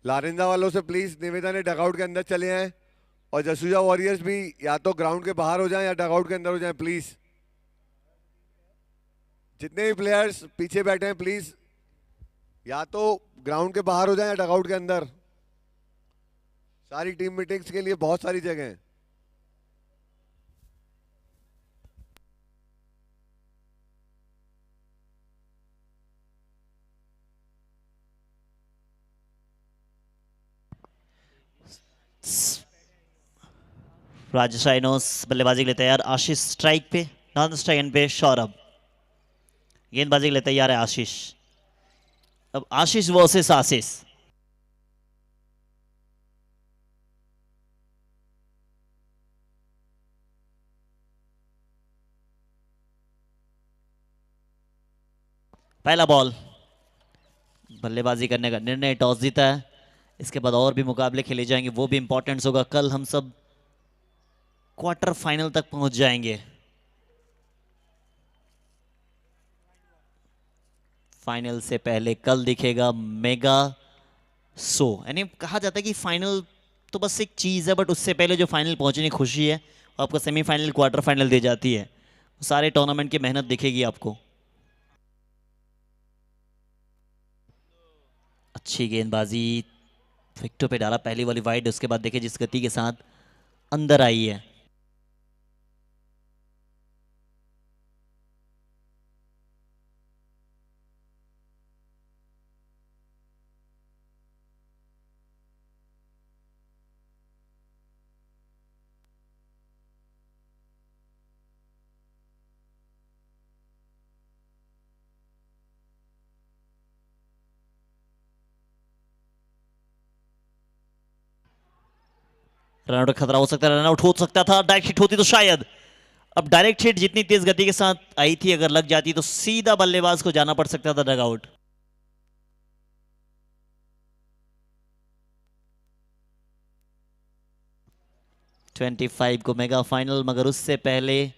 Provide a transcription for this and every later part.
लारिंदा वालों से प्लीज निवेदन है, डगआउट के अंदर चले आए। और जसूजा वॉरियर्स भी या तो ग्राउंड के बाहर हो जाएं या डगआउट के अंदर हो जाएं प्लीज। जितने भी प्लेयर्स पीछे बैठे हैं प्लीज या तो ग्राउंड के बाहर हो जाएं या डगआउट के अंदर। सारी टीम मीटिंग्स के लिए बहुत सारी जगह हैं। राजशाही बल्लेबाजी के लिए तैयार। आशीष स्ट्राइक पे, नॉन स्ट्राइक एंड पे सौरभ। गेंदबाजी के लिए तैयार है आशीष। अब आशीष वर्सेस आशीष। पहला बॉल, बल्लेबाजी करने का निर्णय, टॉस जीता है। इसके बाद और भी मुकाबले खेले जाएंगे, वो भी इंपॉर्टेंट होगा। कल हम सब क्वार्टर फाइनल तक पहुंच जाएंगे। फाइनल से पहले कल दिखेगा मेगा शो। यानी कहा जाता है कि फाइनल तो बस एक चीज है, बट उससे पहले जो फाइनल पहुंचने की खुशी है, आपको सेमीफाइनल क्वार्टर फाइनल दे जाती है। सारे टूर्नामेंट की मेहनत दिखेगी आपको। अच्छी गेंदबाजी, विकेटों पे डाला पहली वाली वाइड। उसके बाद देखिए जिस गति के साथ अंदर आई है। रनआउट का खतरा हो सकता है, रनआउट हो सकता था। डायरेक्ट हिट होती तो शायद। अब डायरेक्ट हिट जितनी तेज गति के साथ आई थी, अगर लग जाती तो सीधा बल्लेबाज को जाना पड़ सकता था डगआउट। 25 को मेगा फाइनल, मगर उससे पहले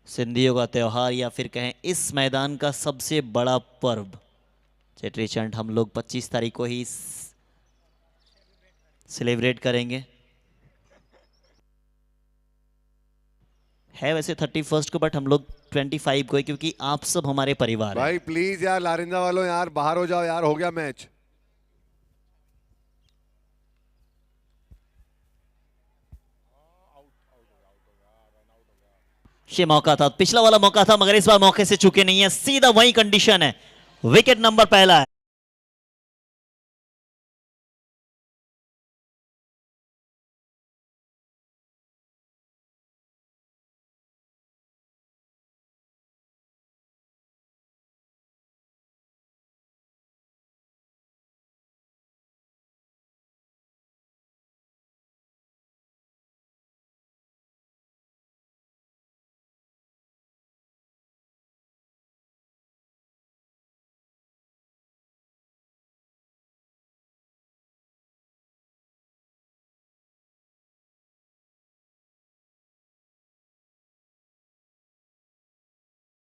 सिंधियों का त्योहार या फिर कहें इस मैदान का सबसे बड़ा पर्व चेट्री चंड हम लोग 25 तारीख को ही सेलिब्रेट करेंगे। है वैसे 31 को, बट हम लोग 25 को है, क्योंकि आप सब हमारे परिवार हैं। भाई प्लीज यार लारिंदा वालों यार बाहर हो जाओ यार, हो गया मैच। ये मौका था, पिछला वाला मौका था, मगर इस बार मौके से चुके नहीं है। सीधा वही कंडीशन है। विकेट नंबर पहला है।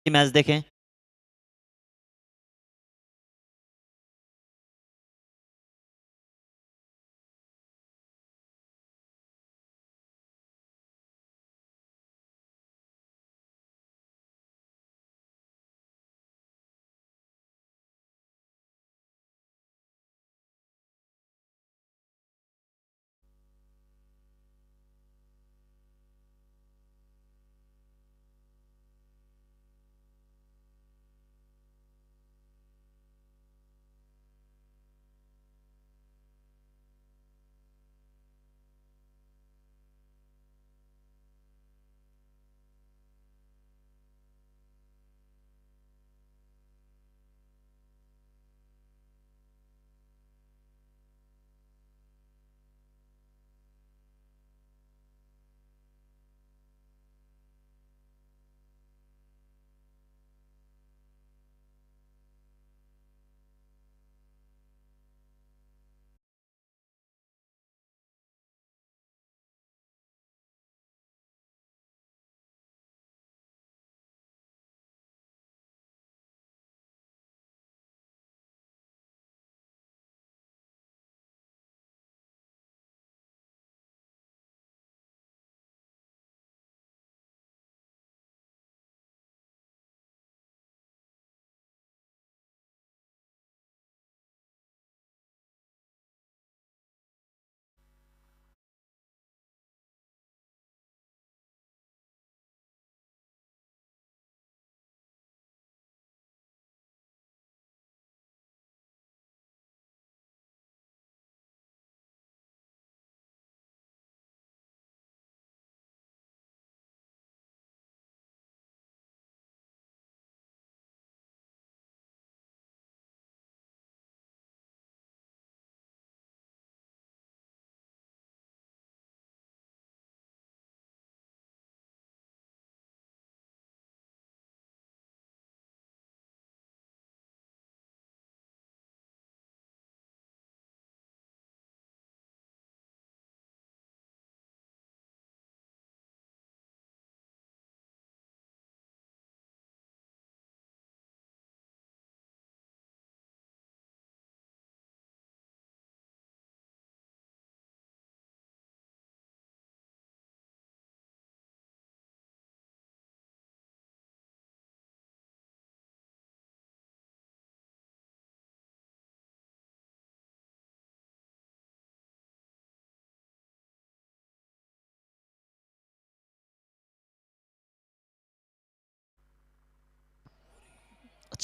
मैच देखें।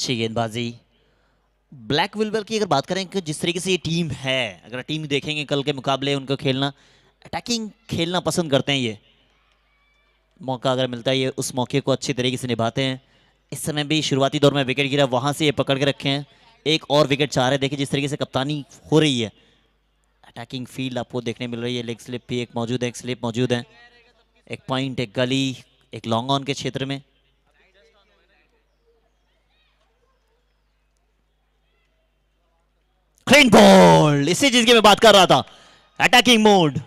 अच्छी गेंदबाजी। ब्लैक विल्बर की अगर बात करें कि जिस तरीके से ये टीम है, अगर टीम देखेंगे कल के मुकाबले, उनको खेलना अटैकिंग खेलना पसंद करते हैं ये। मौका अगर मिलता है ये उस मौके को अच्छी तरीके से निभाते हैं। इस समय भी शुरुआती दौर में विकेट गिरा, वहां से ये पकड़ के रखे हैं, एक और विकेट चाह रहे हैं। देखिए जिस तरीके से कप्तानी हो रही है, अटैकिंग फील्ड आपको देखने मिल रही है। लेग स्लिप भी एक मौजूद है, एक स्लिप मौजूद है, एक पॉइंट, एक गली, एक लॉन्ग ऑन के क्षेत्र में। क्लीन बॉल, इसी चीज की मैं बात कर रहा था, अटैकिंग मोड।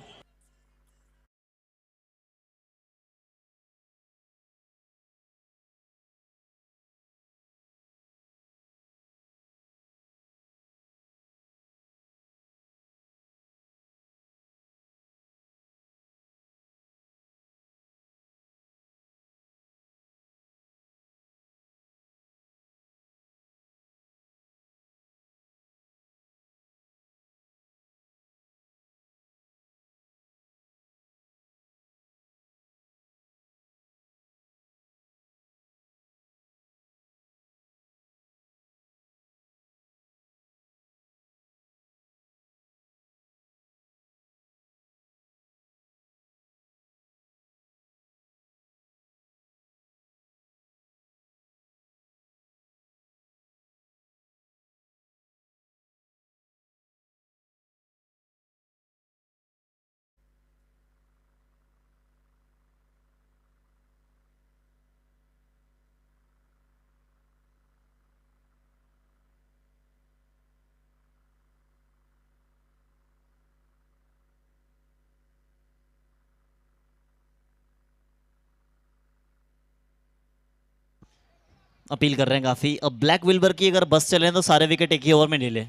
अपील कर रहे हैं काफी। अब ब्लैक विल्बर की अगर बस चले तो सारे विकेट एक ही ओवर में ले ले।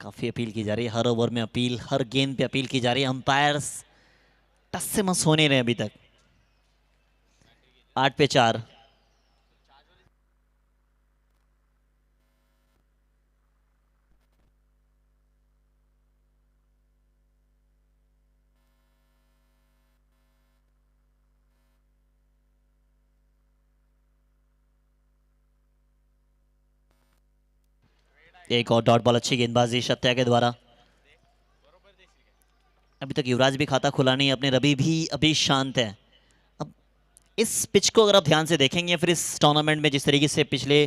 काफी अपील की जा रही है, हर ओवर में अपील, हर गेंद पे अपील की जा रही है। अंपायर्स टस से मस होने रहे अभी तक। 8 पे 4। एक और डॉट बॉल, अच्छी गेंदबाजी सत्या के द्वारा। अभी तक युवराज भी खाता खुला नहीं, अपने रवि भी अभी शांत है। अब इस पिच को अगर आप ध्यान से देखेंगे, फिर इस टूर्नामेंट में जिस तरीके से पिछले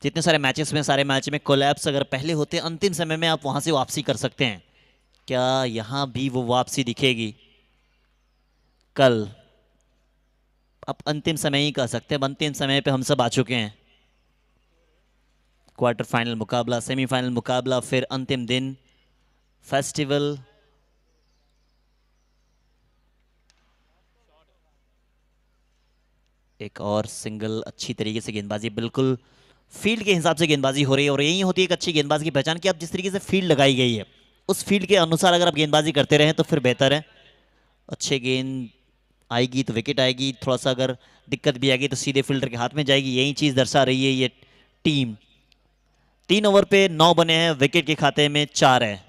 जितने सारे मैचेस में, सारे मैच में कोलैप्स अगर पहले होते, अंतिम समय में आप वहां से वापसी कर सकते हैं। क्या यहां भी वो वापसी दिखेगी कल? अब अंतिम समय ही कह सकते हैं, अब अंतिम समय पे हम सब आ चुके हैं। क्वार्टर फाइनल मुकाबला, सेमीफाइनल मुकाबला, फिर अंतिम दिन, फेस्टिवल। एक और सिंगल, अच्छी तरीके से गेंदबाजी, बिल्कुल फील्ड के हिसाब से गेंदबाजी हो रही है। और यही होती है एक अच्छी गेंदबाजी की पहचान, कि आप जिस तरीके से फील्ड लगाई गई है उस फील्ड के अनुसार अगर आप गेंदबाजी करते रहें तो फिर बेहतर है। अच्छे गेंद आएगी तो विकेट आएगी, थोड़ा सा अगर दिक्कत भी आएगी तो सीधे फील्डर के हाथ में जाएगी। यही चीज दर्शा रही है ये टीम। 3 ओवर पे 9 बने हैं, विकेट के खाते में 4 है।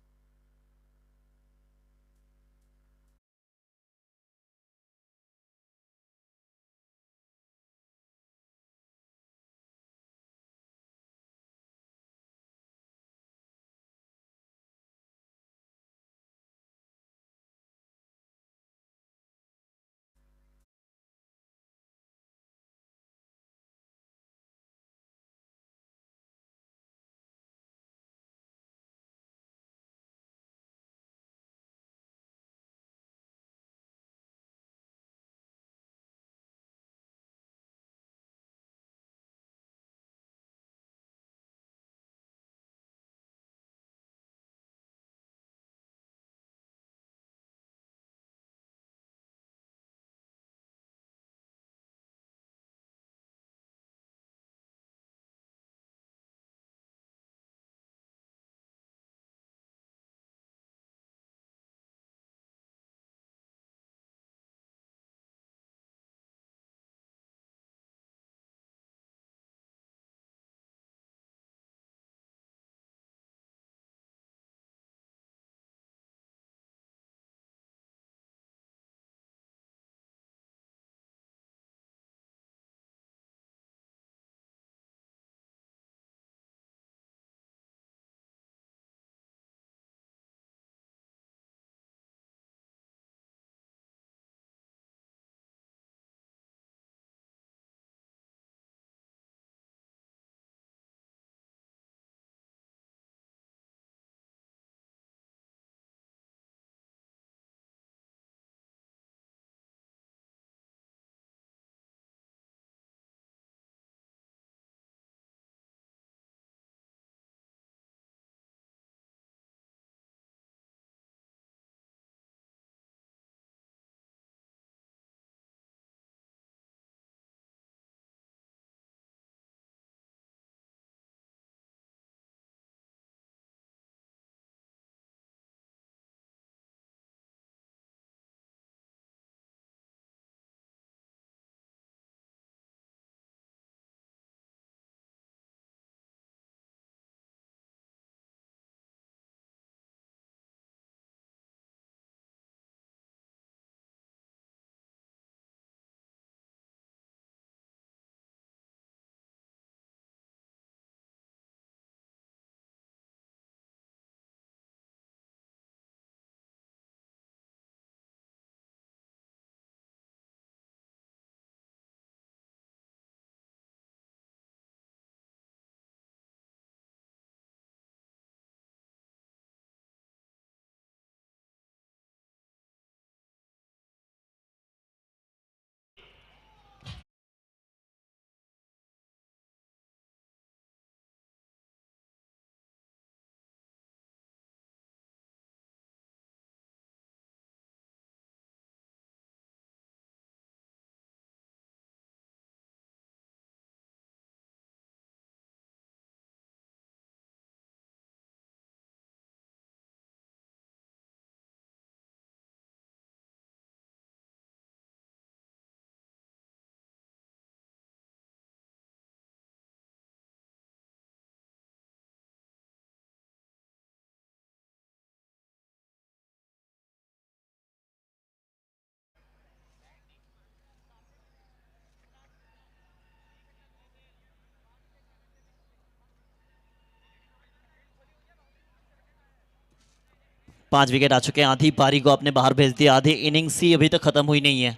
5 विकेट आ चुके हैं, आधी पारी को आपने बाहर भेज दिया, आधी इनिंग्स ही अभी तक खत्म हुई नहीं है।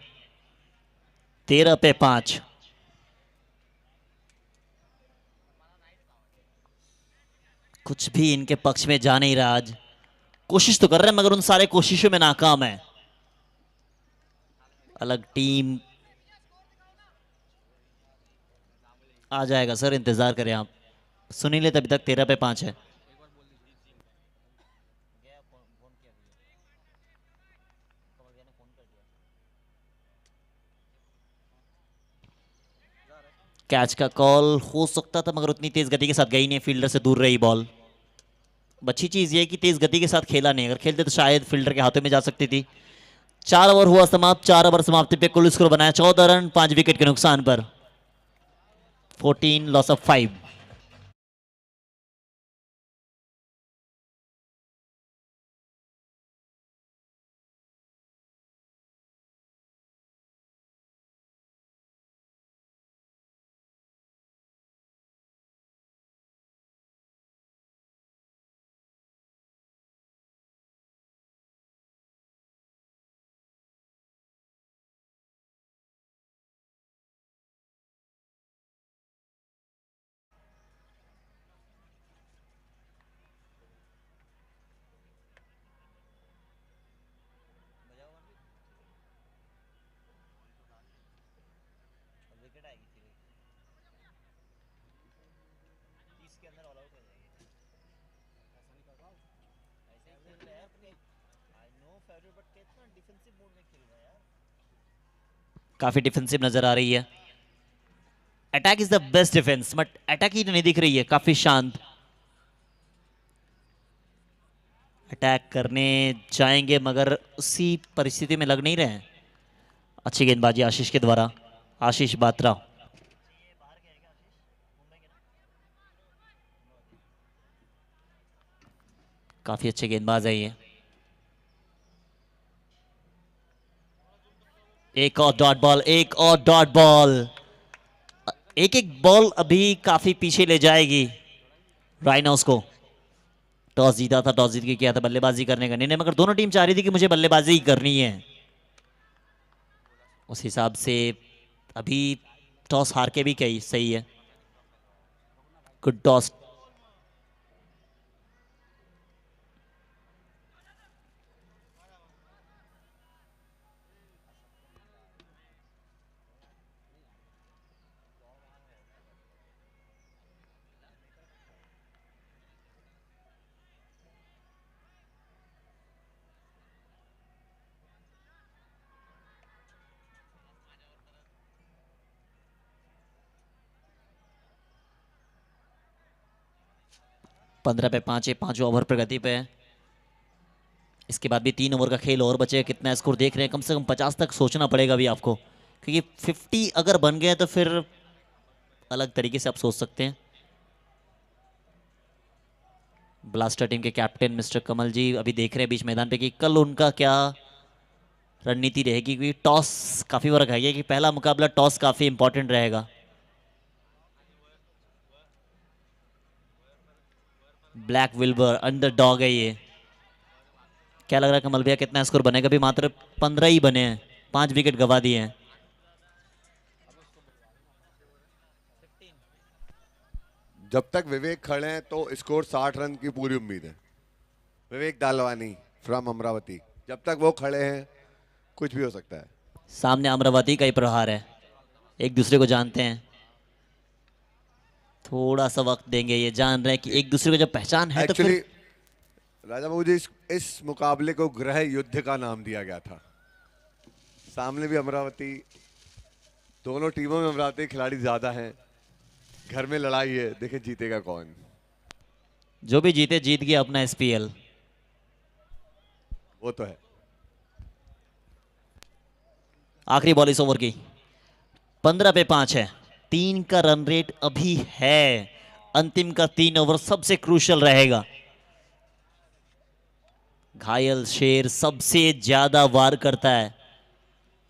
13 पे 5। कुछ भी इनके पक्ष में जा नहीं रहा आज। कोशिश तो कर रहे हैं मगर उन सारे कोशिशों में नाकाम है। अलग टीम आ जाएगा सर, इंतजार करें आप। सुन ही ले, तभी तक 13 पे 5 है। कैच का कॉल हो सकता था मगर उतनी तेज गति के साथ गई नहीं, फील्डर से दूर रही बॉल। अच्छी चीज ये कि तेज गति के साथ खेला नहीं, अगर खेलते तो शायद फील्डर के हाथों में जा सकती थी। 4 ओवर हुआ समाप्त, 4 ओवर समाप्ति पे कुल स्कोर बनाया 14 रन 5 विकेट के नुकसान पर। 14 लॉस ऑफ 5। काफी डिफेंसिव नजर आ रही है। Attack is the best defence, but attack ही नहीं दिख रही है, काफी शांत। अटैक करने जाएंगे मगर उसी परिस्थिति में लग नहीं रहे हैं। अच्छी गेंदबाजी आशीष के द्वारा, आशीष बात्रा। काफी अच्छे गेंदबाज है ये। एक और डॉट बॉल, एक और डॉट बॉल। एक एक बॉल अभी काफी पीछे ले जाएगी राइनोस को। टॉस जीता था, टॉस जीत के किया था बल्लेबाजी करने का निर्णय, मगर दोनों टीम चाह रही थी कि मुझे बल्लेबाजी ही करनी है। उस हिसाब से अभी टॉस हार के भी कही सही है। Good toss. पंद्रह पे 5 है, 5 ओवर प्रगति पे है। इसके बाद भी 3 ओवर का खेल और बचे। कितना स्कोर देख रहे हैं? कम से कम 50 तक सोचना पड़ेगा अभी आपको, क्योंकि 50 अगर बन गए तो फिर अलग तरीके से आप सोच सकते हैं। ब्लास्टर टीम के कैप्टन मिस्टर कमल जी अभी देख रहे हैं बीच मैदान पे कि कल उनका क्या रणनीति रहेगी, क्योंकि टॉस काफी वर्क है कि पहला मुकाबला टॉस काफी इंपॉर्टेंट रहेगा। ब्लैक विल्बर अंडरडॉग है ये। क्या लग रहा है कमल भैया, कितना स्कोर बनेगा? अभी मात्र 15 ही बने हैं, 5 विकेट गवा दिए हैं। जब तक विवेक खड़े हैं तो स्कोर 60 रन की पूरी उम्मीद है। विवेक दालवानी फ्रॉम अमरावती, जब तक वो खड़े हैं कुछ भी हो सकता है। सामने अमरावती का ही प्रहार है, एक दूसरे को जानते हैं। थोड़ा सा वक्त देंगे, ये जान रहे हैं कि एक दूसरे को जब पहचान है तो एक्चुअली फिर राजा बाबू जी इस मुकाबले को ग्रह युद्ध का नाम दिया गया था। सामने भी अमरावती, दोनों टीमों में अमरावती खिलाड़ी ज्यादा हैं। घर में लड़ाई है, देखे जीतेगा कौन। जो भी जीते जीत गया अपना एसपीएल। वो तो है। आखिरी बॉल इस ओवर की। 15 पे 5 है, 3 का रन रेट अभी है। अंतिम का 3 ओवर सबसे क्रूशल रहेगा। घायल शेर सबसे ज्यादा वार करता है।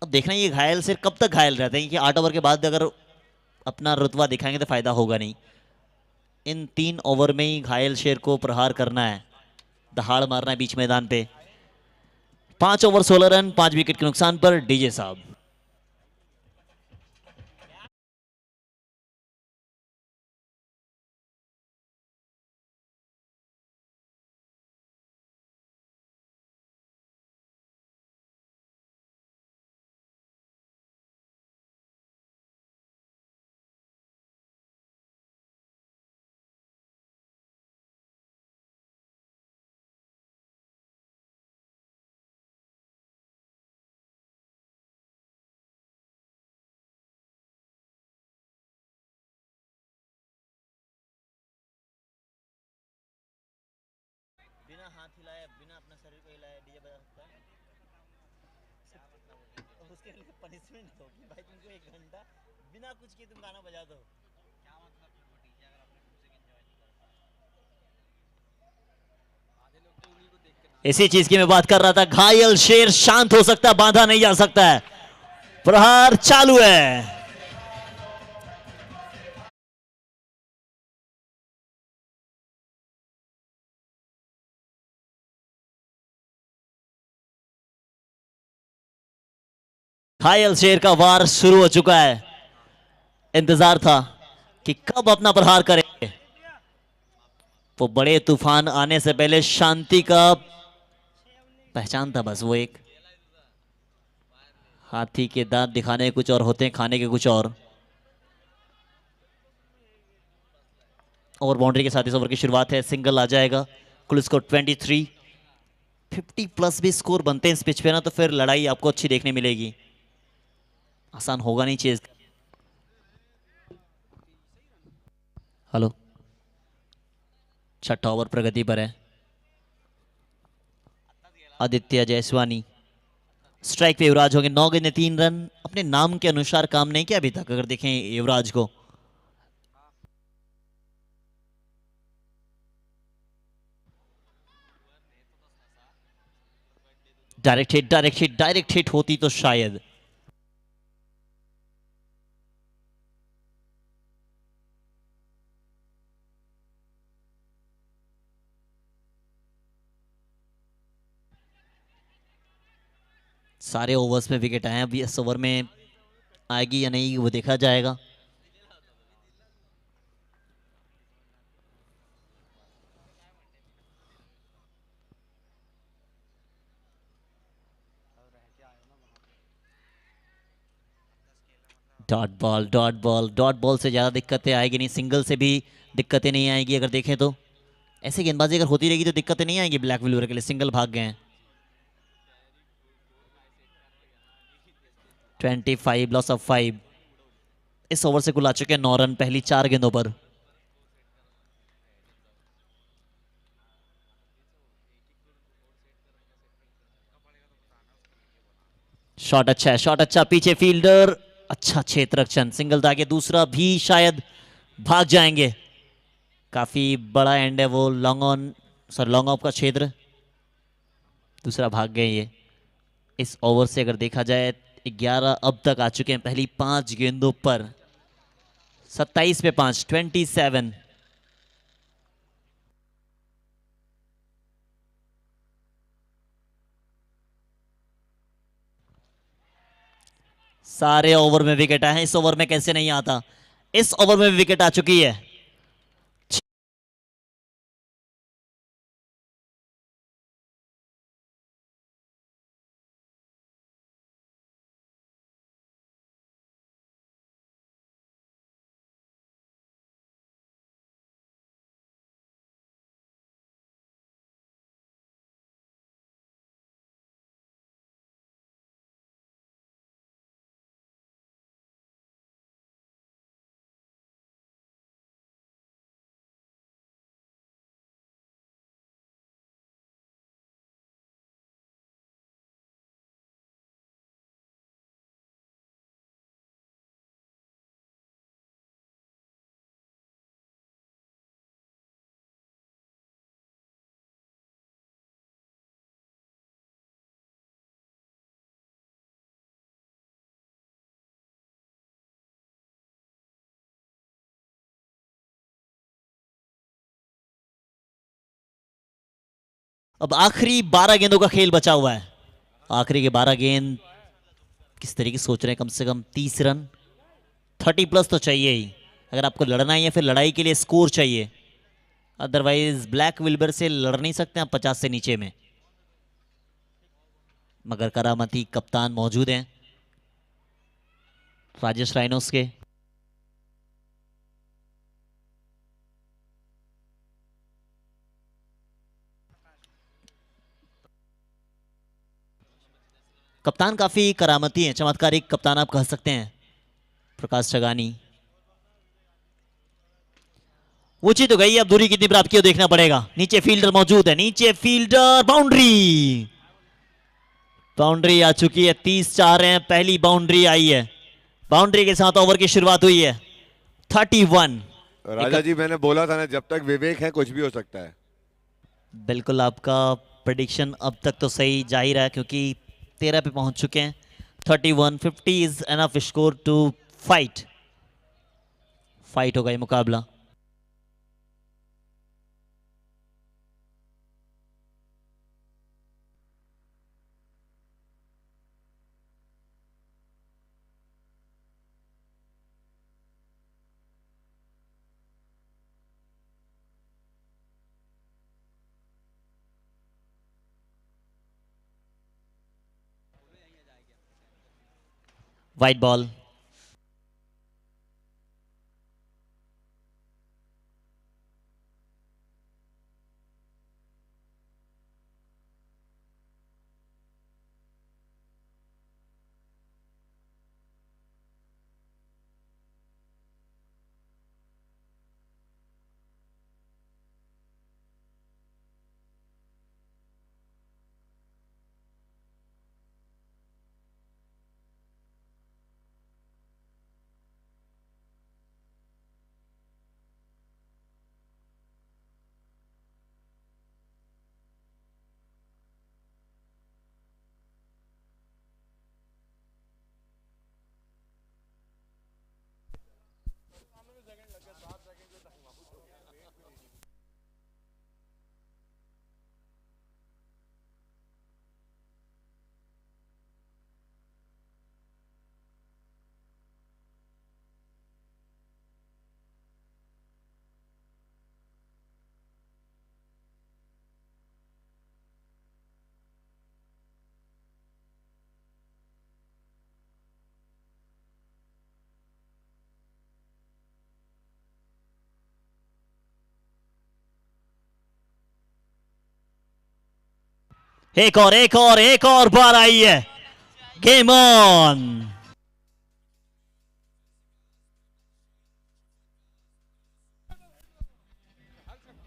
अब देखना ये घायल शेर कब तक घायल रहते हैं, कि 8 ओवर के बाद अगर अपना रुतबा दिखाएंगे तो फायदा होगा नहीं। इन 3 ओवर में ही घायल शेर को प्रहार करना है। दहाड़ मारना है बीच मैदान पे। 5 ओवर 16 रन 5 विकेट के नुकसान पर डीजे साहब। बिना हाथ हिलाए बिना अपना शरीर को हिलाए डीजे बजा सकता है। उसके लिए पनिशमेंट होगी भाई, तुमको 1 घंटा बिना कुछ किए तुम गाना बजा दो। क्या मतलब डीजे अगर आपने म्यूजिक एंजॉय नहीं कर पाया, आधे लोग तो उन्हीं को देख के इसी चीज की मैं बात कर रहा था। घायल शेर शांत हो सकता है, बांधा नहीं जा सकता है। प्रहार चालू है। घायल शेर का वार शुरू हो चुका है। इंतजार था कि कब अपना प्रहार करे। वो बड़े तूफान आने से पहले शांति का पहचान था बस वो एक। हाथी के दांत दिखाने के कुछ और होते हैं, खाने के कुछ और। ओवर बाउंड्री के साथ इस ओवर की शुरुआत है। सिंगल आ जाएगा। कुल स्कोर 23। 50 प्लस भी स्कोर बनते हैं इस पिच पे ना, तो फिर लड़ाई आपको अच्छी देखने मिलेगी। आसान होगा नहीं चेज। हेलो, छठा ओवर प्रगति पर है। आदित्य जयसवानी स्ट्राइक पे युवराज होंगे। 9 गेंद 3 रन। अपने नाम के अनुसार काम नहीं किया अभी तक अगर देखें युवराज को। Direct hit direct hit direct hit होती तो शायद। सारे ओवर्स में विकेट आए हैं। अभी इस ओवर में आएगी या नहीं वो देखा जाएगा। डॉट बॉल से ज़्यादा दिक्कतें आएगी नहीं। सिंगल से भी दिक्कतें नहीं आएगी अगर देखें तो। ऐसी गेंदबाजी अगर होती रहेगी तो दिक्कतें नहीं आएंगी ब्लैक विलवर के लिए। सिंगल भाग गए हैं। 25 लॉस ऑफ 5। इस ओवर से कुल आ चुके हैं 9 रन पहली 4 गेंदों पर। शॉट अच्छा है, शॉट अच्छा। पीछे फील्डर अच्छा क्षेत्र रक्षण। सिंगल दागे दूसरा भी शायद भाग जाएंगे। काफी बड़ा एंड है वो। Long on sir long off का क्षेत्र। दूसरा भाग गए ये। इस ओवर से अगर देखा जाए 11 अब तक आ चुके हैं पहली 5 गेंदों पर। 27 पे 5 27। सारे ओवर में विकेट आए हैं। इस ओवर में कैसे नहीं आता। इस ओवर में विकेट आ चुकी है। अब आखिरी 12 गेंदों का खेल बचा हुआ है। आखिरी के 12 गेंद किस तरीके से सोच रहे हैं? कम से कम 30 रन, 30 प्लस तो चाहिए ही अगर आपको लड़ना है, या फिर लड़ाई के लिए स्कोर चाहिए। अदरवाइज ब्लैक विल्बर से लड़ नहीं सकते आप 50 से नीचे में। मगर करामती कप्तान मौजूद हैं राजेश राइनोस के। कप्तान काफी करामती हैं, चमत्कारिक कप्तान आप कह सकते हैं, प्रकाश चगानी। ऊंची तो गई, अब दूरी कितनी प्राप्त की देखना पड़ेगा। नीचे फील्डर मौजूद है, नीचे फील्डर, बाउंड्री। बाउंड्री आ चुकी है, 30 चाह रहे हैं, पहली बाउंड्री आई है। बाउंड्री के साथ ओवर की शुरुआत हुई है। 31। राजा जी मैंने बोला था ना, जब तक विवेक है कुछ भी हो सकता है। बिल्कुल आपका प्रेडिक्शन अब तक तो सही जा ही रहा है, क्योंकि 13 पे पहुंच चुके हैं। 31, 50 is enough score to fight. Fight होगा ये मुकाबला। White ball. एक और, एक और, एक और बार आई है। Game on.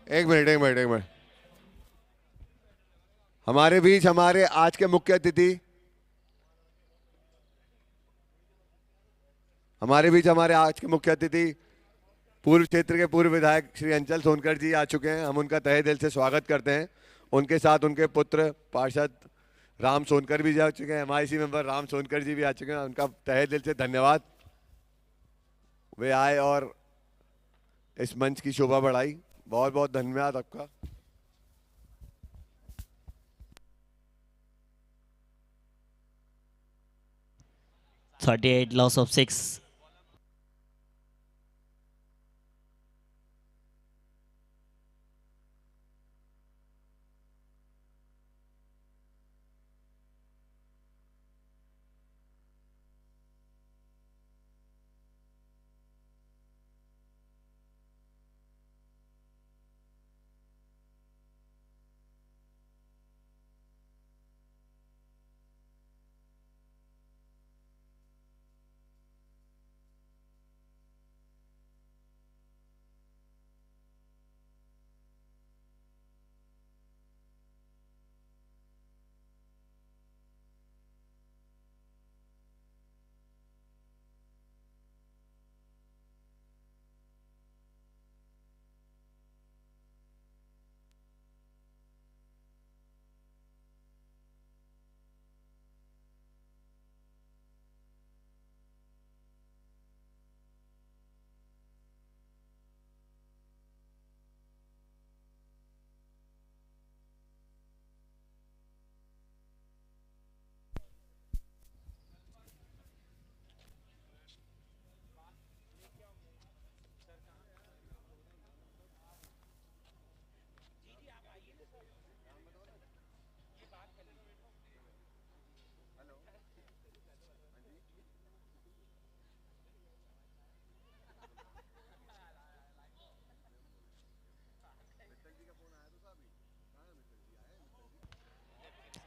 एक मिनट एक मिनट एक मिनट। हमारे बीच हमारे आज के मुख्य अतिथि, हमारे बीच हमारे आज के मुख्य अतिथि पूर्व क्षेत्र के पूर्व विधायक श्री अंचल सोनकर जी आ चुके हैं। हम उनका तहे दिल से स्वागत करते हैं। उनके साथ उनके पुत्र पार्षद राम सोनकर भी जा चुके हैं, एमआईसी मेंबर राम सोनकर जी भी आ चुके हैं। उनका तहे दिल से धन्यवाद, वे आए और इस मंच की शोभा बढ़ाई। बहुत बहुत धन्यवाद आपका। Thirty eight loss of 6।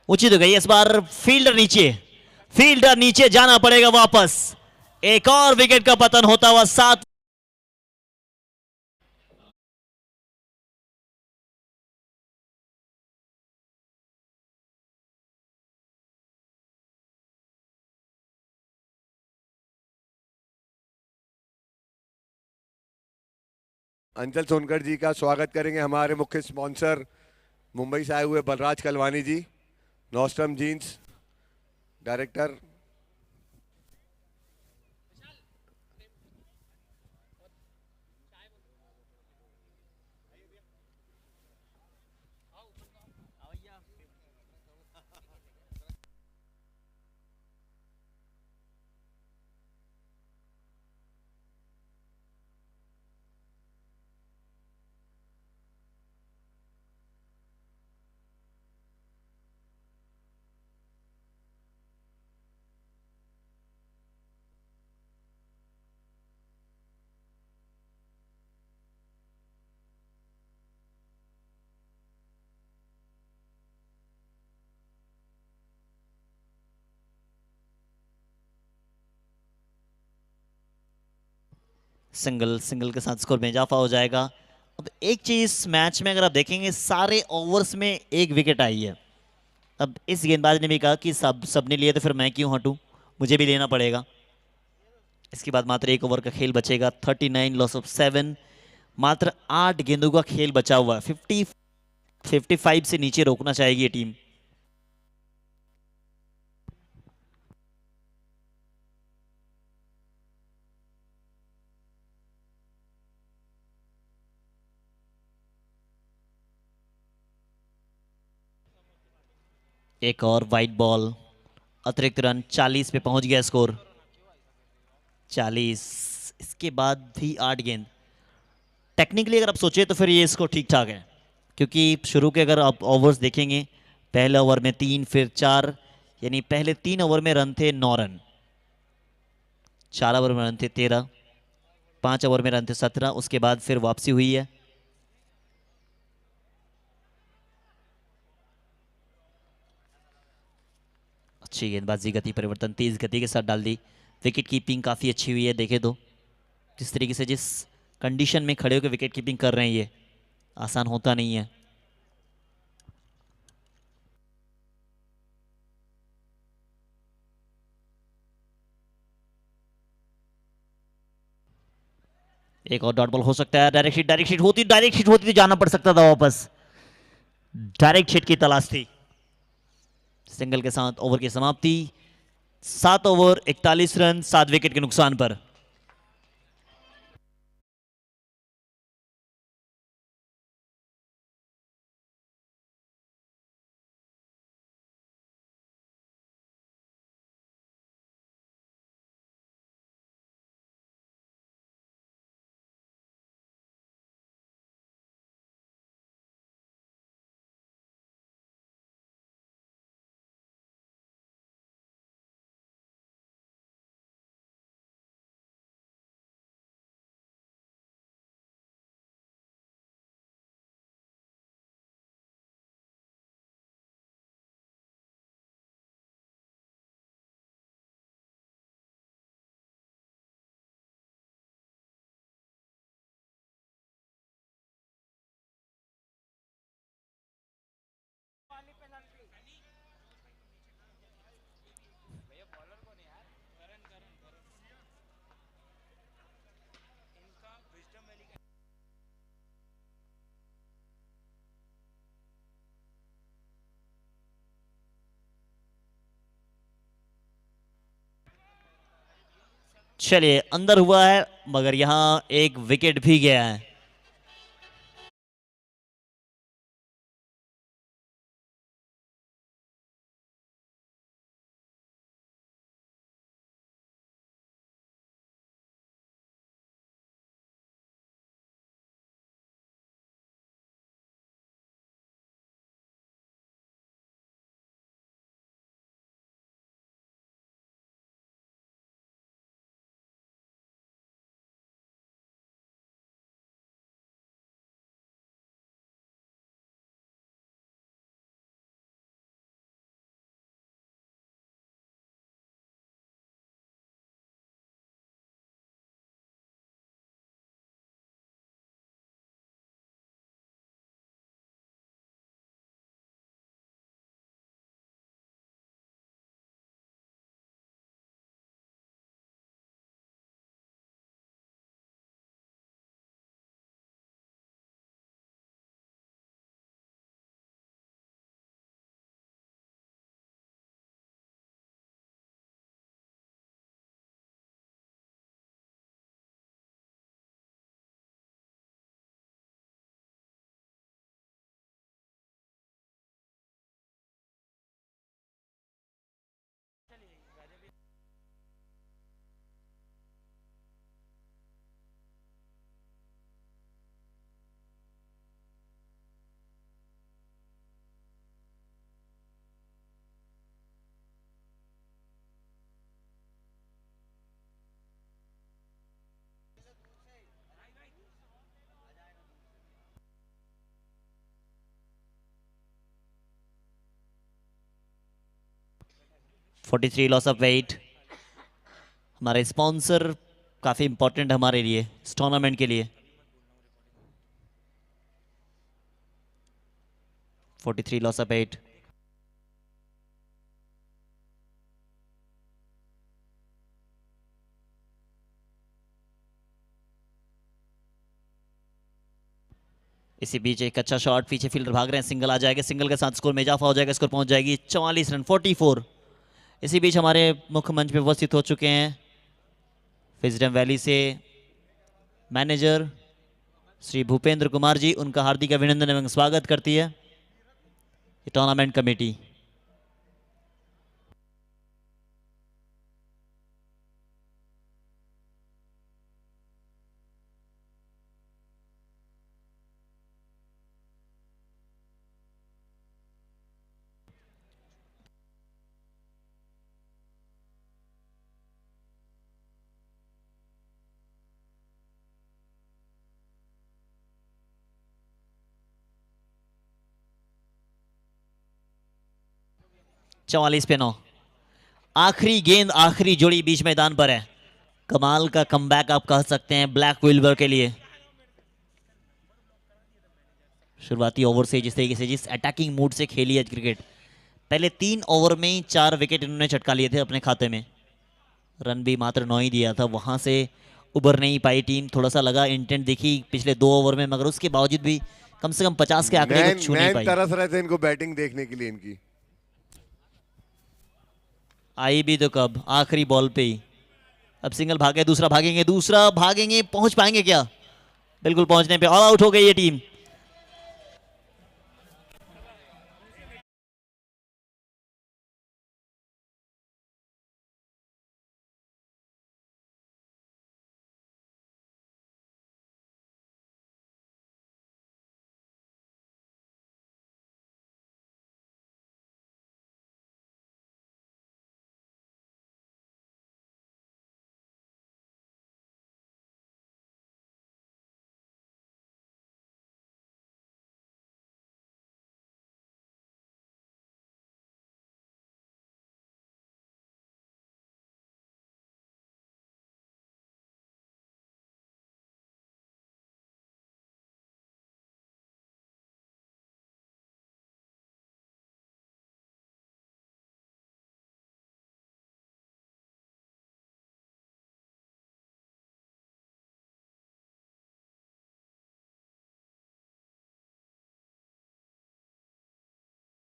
उचित हो गई इस बार। फील्डर नीचे जाना पड़ेगा वापस। एक और विकेट का पतन होता हुआ 7। अंचल सोनकर जी का स्वागत करेंगे हमारे मुख्य स्पॉन्सर मुंबई से आए हुए बलराज कलवानी जी, नॉस्ट्रम जीन्स डायरेक्टर। सिंगल के साथ स्कोर में इजाफा हो जाएगा। अब एक चीज इस मैच में अगर आप देखेंगे, सारे ओवर्स में एक विकेट आई है। अब इस गेंदबाज ने भी कहा कि सबने लिए तो फिर मैं क्यों हटूं, मुझे भी लेना पड़ेगा। इसके बाद मात्र एक ओवर का खेल बचेगा। 39 लॉस ऑफ 7। मात्र 8 गेंदों का खेल बचा हुआ है। 55 से नीचे रोकना चाहेगी ये टीम। एक और वाइड बॉल, अतिरिक्त रन। 40 पे पहुंच गया स्कोर। 40। इसके बाद भी 8 गेंद। टेक्निकली अगर आप सोचे तो फिर ये स्कोर ठीक ठाक है, क्योंकि शुरू के अगर आप ओवर्स देखेंगे, पहले ओवर में 3, फिर 4, यानी पहले 3 ओवर में रन थे 9 रन, 4 ओवर में रन थे 13, 5 ओवर में रन थे 17। उसके बाद फिर वापसी हुई है। अच्छी गेंदबाजी, गति परिवर्तन, तेज गति के साथ डाल दी। विकेट कीपिंग काफ़ी अच्छी हुई है। देखे तो जिस तरीके से, जिस कंडीशन में खड़े होकर विकेट कीपिंग कर रहे हैं, ये आसान होता नहीं है। एक और डॉट बॉल हो सकता है। डायरेक्ट हिट होती तो जाना पड़ सकता था वापस। डायरेक्ट हिट की तलाश थी। सिंगल के साथ ओवर की समाप्ति। 7 ओवर 41 रन 7 विकेट के नुकसान पर। चलिए, अंदर हुआ है, मगर यहां एक विकेट भी गया है। 43 लॉस ऑफ वेट। हमारे स्पॉन्सर काफ़ी इंपॉर्टेंट है हमारे लिए इस टूर्नामेंट के लिए। 43 लॉस ऑफ वेट। इसी बीच एक अच्छा शॉट, पीछे फील्डर भाग रहे हैं, सिंगल आ जाएगा, सिंगल के साथ स्कोर में इजाफा हो जाएगा, स्कोर पहुंच जाएगी 44 रन 44। इसी बीच हमारे मुख्य मंच पे उपस्थित हो चुके हैं विजडम वैली से मैनेजर श्री भूपेंद्र कुमार जी। उनका हार्दिक अभिनंदन एवं स्वागत करती है टूर्नामेंट कमेटी। चौवालीस पे 9। आखिरी गेंद, आखिरी जोड़ी बीच मैदान पर है। कमाल का कमबैक आप कह सकते हैं ब्लैक विल्बर के लिए। शुरुआती ओवर से जिस तरीके से, जिस अटैकिंग मूड से खेली है क्रिकेट, पहले 3 ओवर में ही 4 विकेट इन्होंने चटका लिए थे अपने खाते में। रन भी मात्र 9 ही दिया था, वहां से उबर नहीं पाई टीम। थोड़ा सा लगा इंटेंट दिखी पिछले 2 ओवर में, मगर उसके बावजूद भी कम से कम 50 के आंकड़े को छू नहीं नैन पाई। तरस रहे थे इनको बैटिंग देखने के लिए इनकी। आई भी तो कब, आखिरी बॉल पे ही। अब सिंगल भागे, दूसरा भागेंगे, दूसरा भागेंगे, पहुंच पाएंगे क्या? बिल्कुल पहुंचने पे ऑल आउट हो गई ये टीम।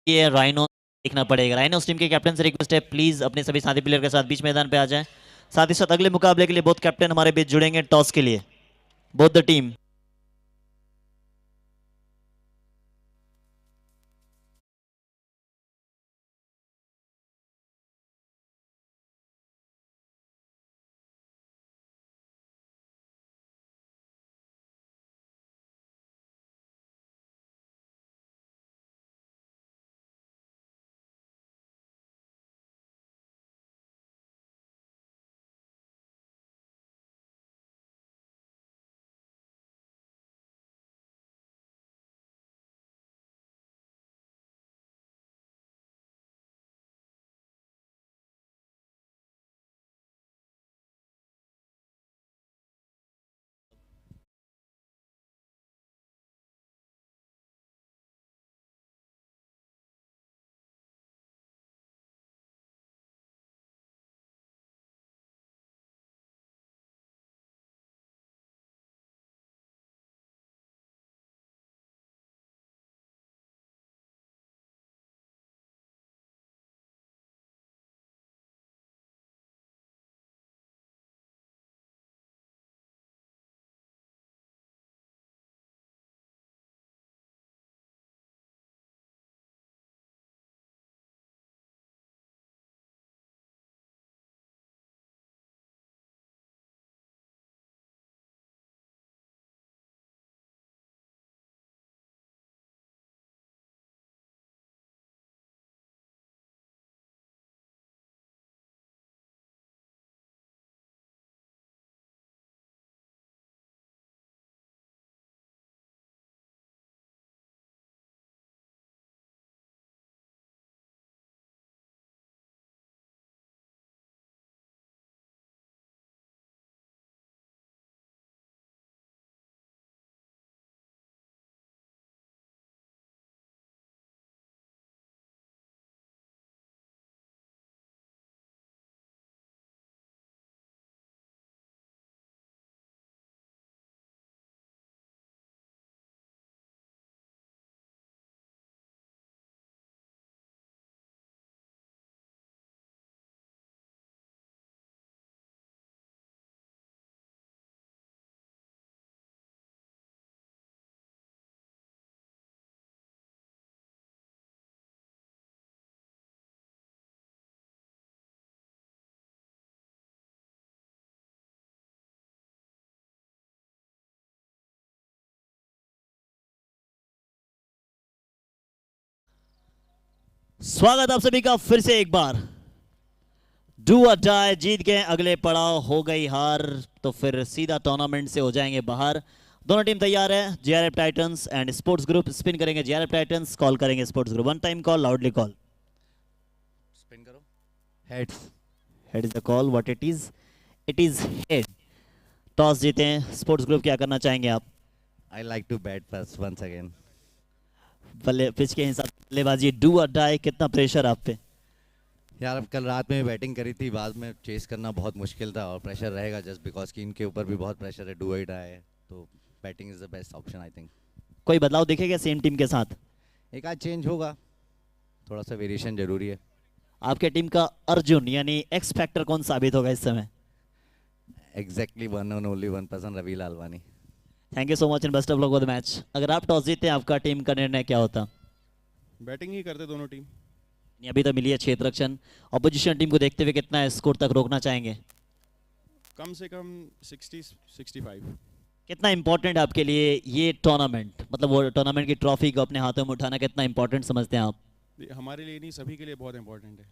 ये राइनो देखना पड़ेगा। राइनो टीम के कैप्टन से रिक्वेस्ट है, प्लीज अपने सभी साथी प्लेयर के साथ बीच मैदान पे आ जाएं। साथ ही साथ अगले मुकाबले के लिए बहुत कैप्टन हमारे बीच जुड़ेंगे टॉस के लिए, बोथ द टीम। स्वागत आप सभी का फिर से एक बार। डू और डाई जीत गए, अगले पड़ाव हो गई हार तो फिर सीधा टूर्नामेंट से हो जाएंगे बाहर। दोनों टीम तैयार है। JRF titans and sports group. Spin करेंगे जेआरएफ टाइटंस, कॉल करेंगे sports group. One time call, loudly call. Spin करो। Heads. Head is the call. What it is? It is head. Toss जीते हैं स्पोर्ट्स ग्रुप, क्या करना चाहेंगे आप? I like to bat first once again. बल्ले पिच के हिसाब से बल्लेबाजी, डू और डाई, कितना प्रेशर आप पे? यार अब कल रात में बैटिंग करी थी, बाद में चेस करना बहुत मुश्किल था और प्रेशर रहेगा जस्ट बिकॉज कि इनके ऊपर भी बहुत प्रेशर है, डू और डाई है, तो batting is the best option I think. कोई बदलाव दिखेगा सेम टीम के साथ? एक आध चेंज होगा, थोड़ा सा वेरिएशन जरूरी है। आपके टीम का अर्जुन यानी एक्स फैक्टर कौन साबित होगा इस समय? Exactly one and only one person, Ravi Lalwani. Thank you so much and best of luck for the match. अगर आप टॉस जीतते हैं, आपका टीम का निर्णय क्या होता? बैटिंग ही करते दोनों टीम। अभी तो मिली है क्षेत्र रक्षण। ऑपोजिशन टीम को देखते हुए कितना स्कोर तक रोकना चाहेंगे? कम से कम 60-65। कितना इंपॉर्टेंट है आपके लिए ये टूर्नामेंट, मतलब वो टूर्नामेंट की ट्रॉफी को अपने हाथों में उठाना कितना इंपॉर्टेंट समझते हैं आप? हमारे लिए नहीं, सभी के लिए बहुत इंपॉर्टेंट है।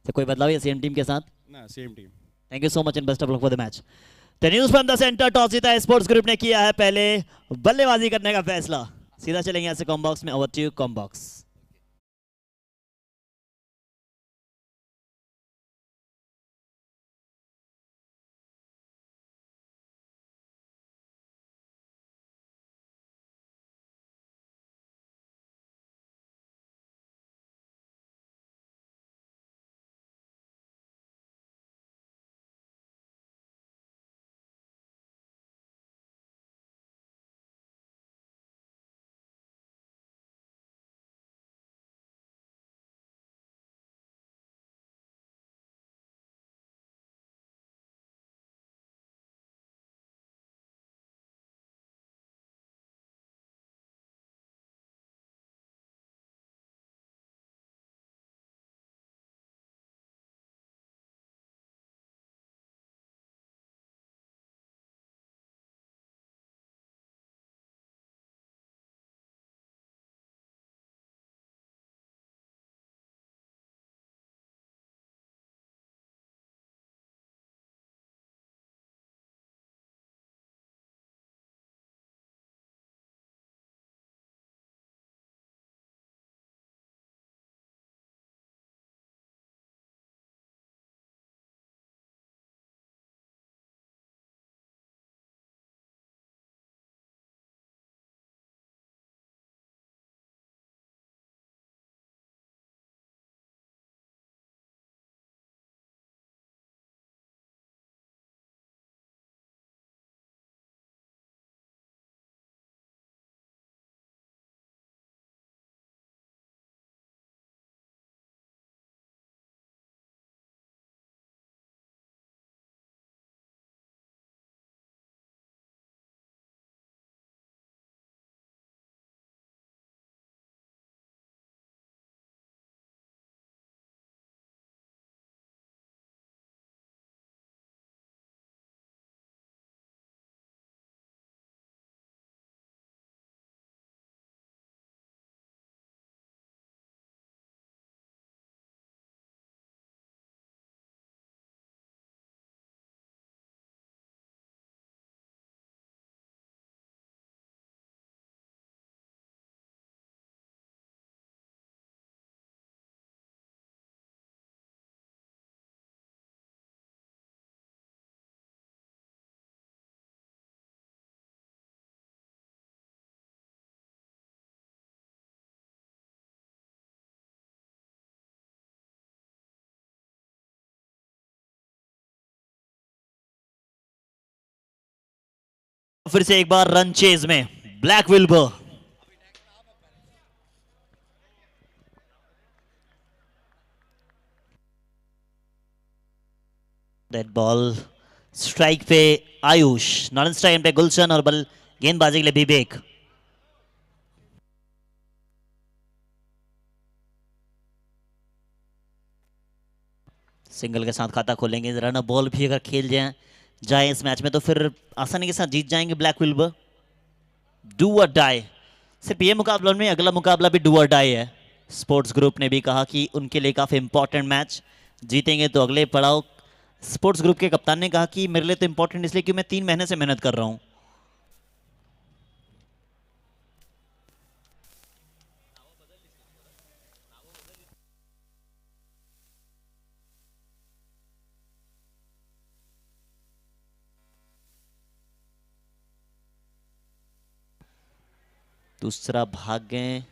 तो कोई बदलाव है सेम टीम के साथ? ना, same team. Thank you so much and best of luck for the match. The news from the centre, toss जीता है स्पोर्ट्स ग्रुप ने, किया है पहले बल्लेबाजी करने का फैसला। सीधा चलेंगे यहाँ से कॉम बॉक्स में। Over to you comm box. फिर से एक बार रन चेज में ब्लैक विल्बर। डेड बॉल, स्ट्राइक पे आयुष, नॉन स्ट्राइक पे गुलशन और बल गेंदबाजी के लिए विवेक। सिंगल के साथ खाता खोलेंगे। रन बॉल भी अगर खेल जाए इस मैच में तो फिर आसानी के साथ जीत जाएंगे ब्लैक विल्बर। डू और डाई, सिर्फ ये मुकाबला में, अगला मुकाबला भी डू और डाई है। स्पोर्ट्स ग्रुप ने भी कहा कि उनके लिए काफ़ी इंपॉर्टेंट मैच, जीतेंगे तो अगले पड़ाव। स्पोर्ट्स ग्रुप के कप्तान ने कहा कि मेरे लिए तो इंपॉर्टेंट इसलिए कि मैं 3 महीने से मेहनत कर रहा हूं। दूसरा भाग गए।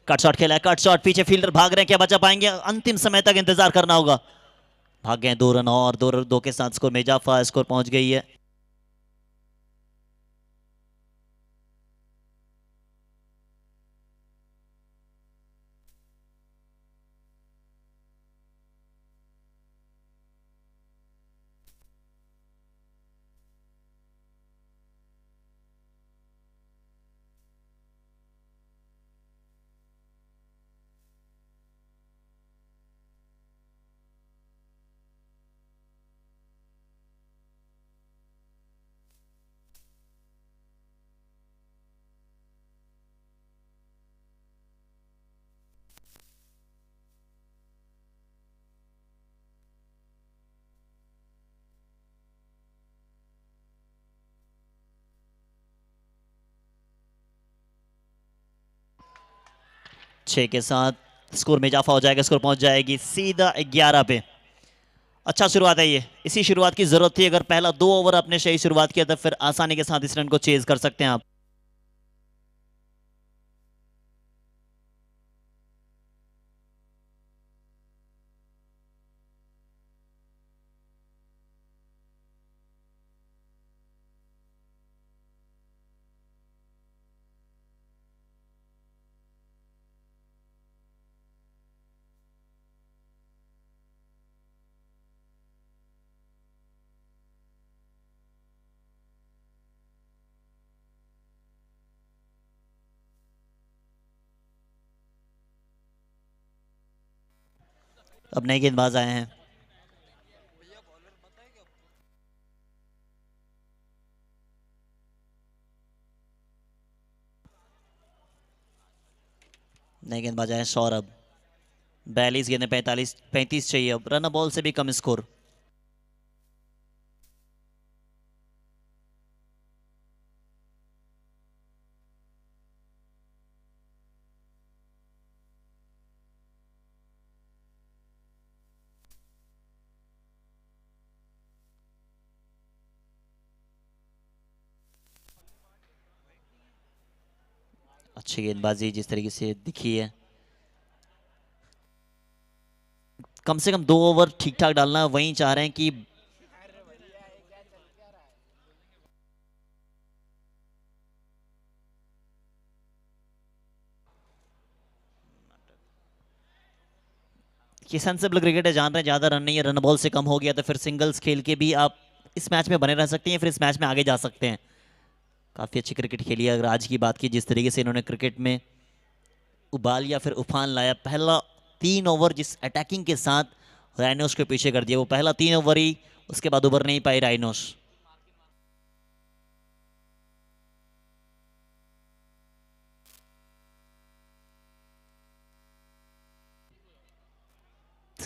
कट शॉट खेला है, कट शॉट, पीछे फील्डर भाग रहे हैं, क्या बचा पाएंगे? अंतिम समय तक इंतजार करना होगा। भाग गए 2 रन और 2 के साथ स्कोर में इजाफा, स्कोर पहुंच गई है। छह के साथ स्कोर में इजाफा हो जाएगा, स्कोर पहुंच जाएगी सीधा 11 पे। अच्छा शुरुआत है ये, इसी शुरुआत की जरूरत थी। अगर पहला 2 ओवर आपने सही शुरुआत किया तो फिर आसानी के साथ इस रन को चेज कर सकते हैं आप। अब नए गेंदबाज आए हैं। नए गेंदबाज आए हैं सौरभ। 42 गेंदें, 35 चाहिए अब, रन बॉल से भी कम स्कोर। अच्छी गेंदबाजी जिस तरीके से दिखी है, कम से कम 2 ओवर ठीक ठाक डालना, वहीं चाह रहे हैं कि सेंसिबल क्रिकेट है, जान रहे हैं ज्यादा रन नहीं है, रन बॉल से कम हो गया तो फिर सिंगल्स खेल के भी आप इस मैच में बने रह सकते हैं, फिर इस मैच में आगे जा सकते हैं। काफी अच्छी क्रिकेट खेली है। अगर आज की बात की, जिस तरीके से इन्होंने क्रिकेट में उबाल या फिर उफान लाया, पहला 3 ओवर जिस अटैकिंग के साथ राइनोस के पीछे कर दिया, वो पहला 3 ओवर ही, उसके बाद उभर नहीं पाई राइनोस।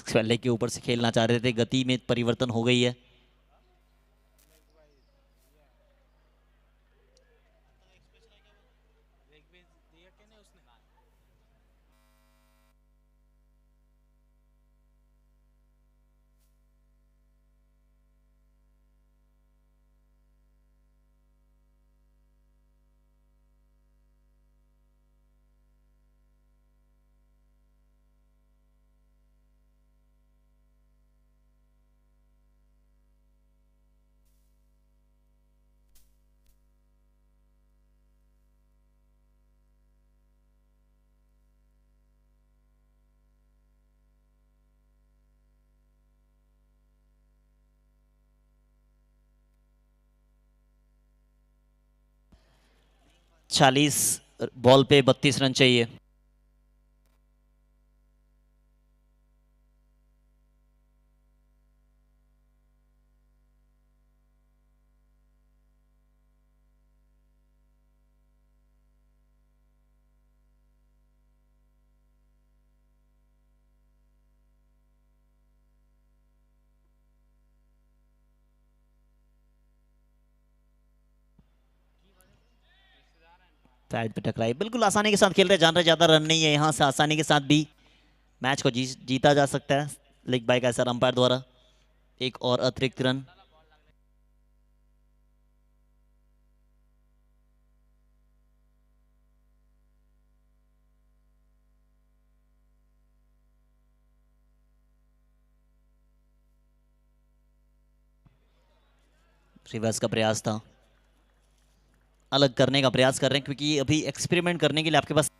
पहले के ऊपर से खेलना चाह रहे थे, गति में परिवर्तन हो गई है। 40 बॉल पे 32 रन चाहिए। पैड पे टकराई, बिल्कुल आसानी के साथ खेल रहे, जान रहे ज्यादा रन नहीं है, यहां से आसानी के साथ भी मैच को जीता जा सकता है लेग बाय का सर अंपायर द्वारा। एक और अतिरिक्त रन। रिवर्स का प्रयास था, अलग करने का प्रयास कर रहे हैं क्योंकि अभी एक्सपेरिमेंट करने के लिए आपके पास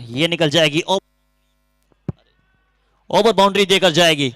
ये निकल जाएगी, ओवर बाउंड्री देकर जाएगी।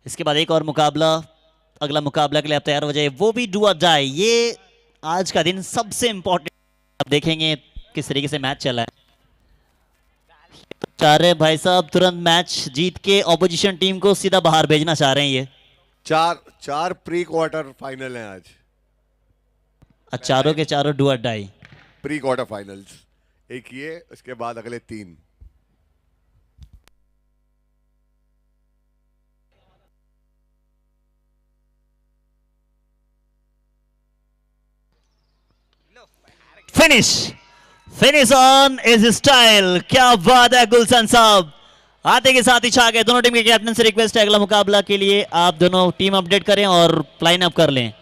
इसके बाद एक और मुकाबला, अगला मुकाबला के लिए आप तैयार हो जाए, वो भी डू और डाई। ये आज का दिन सबसे इंपॉर्टेंट, आप देखेंगे किस तरीके से मैच चला है। चाह रहे भाई साहब तुरंत मैच जीत के ऑपोजिशन टीम को सीधा बाहर भेजना चाह रहे हैं। ये चार प्री क्वार्टर फाइनल हैं आज, चारों के चारों डू और डाई। प्री क्वार्टर फाइनल्स, एक ये, उसके बाद अगले 3। Finish on is style. क्या बात है गुलशन साहब, आते के साथ ही छा गए। दोनों टीम के कैप्टन से रिक्वेस्ट है अगला मुकाबला के लिए आप दोनों टीम अपडेट करें और लाइन अप कर लें।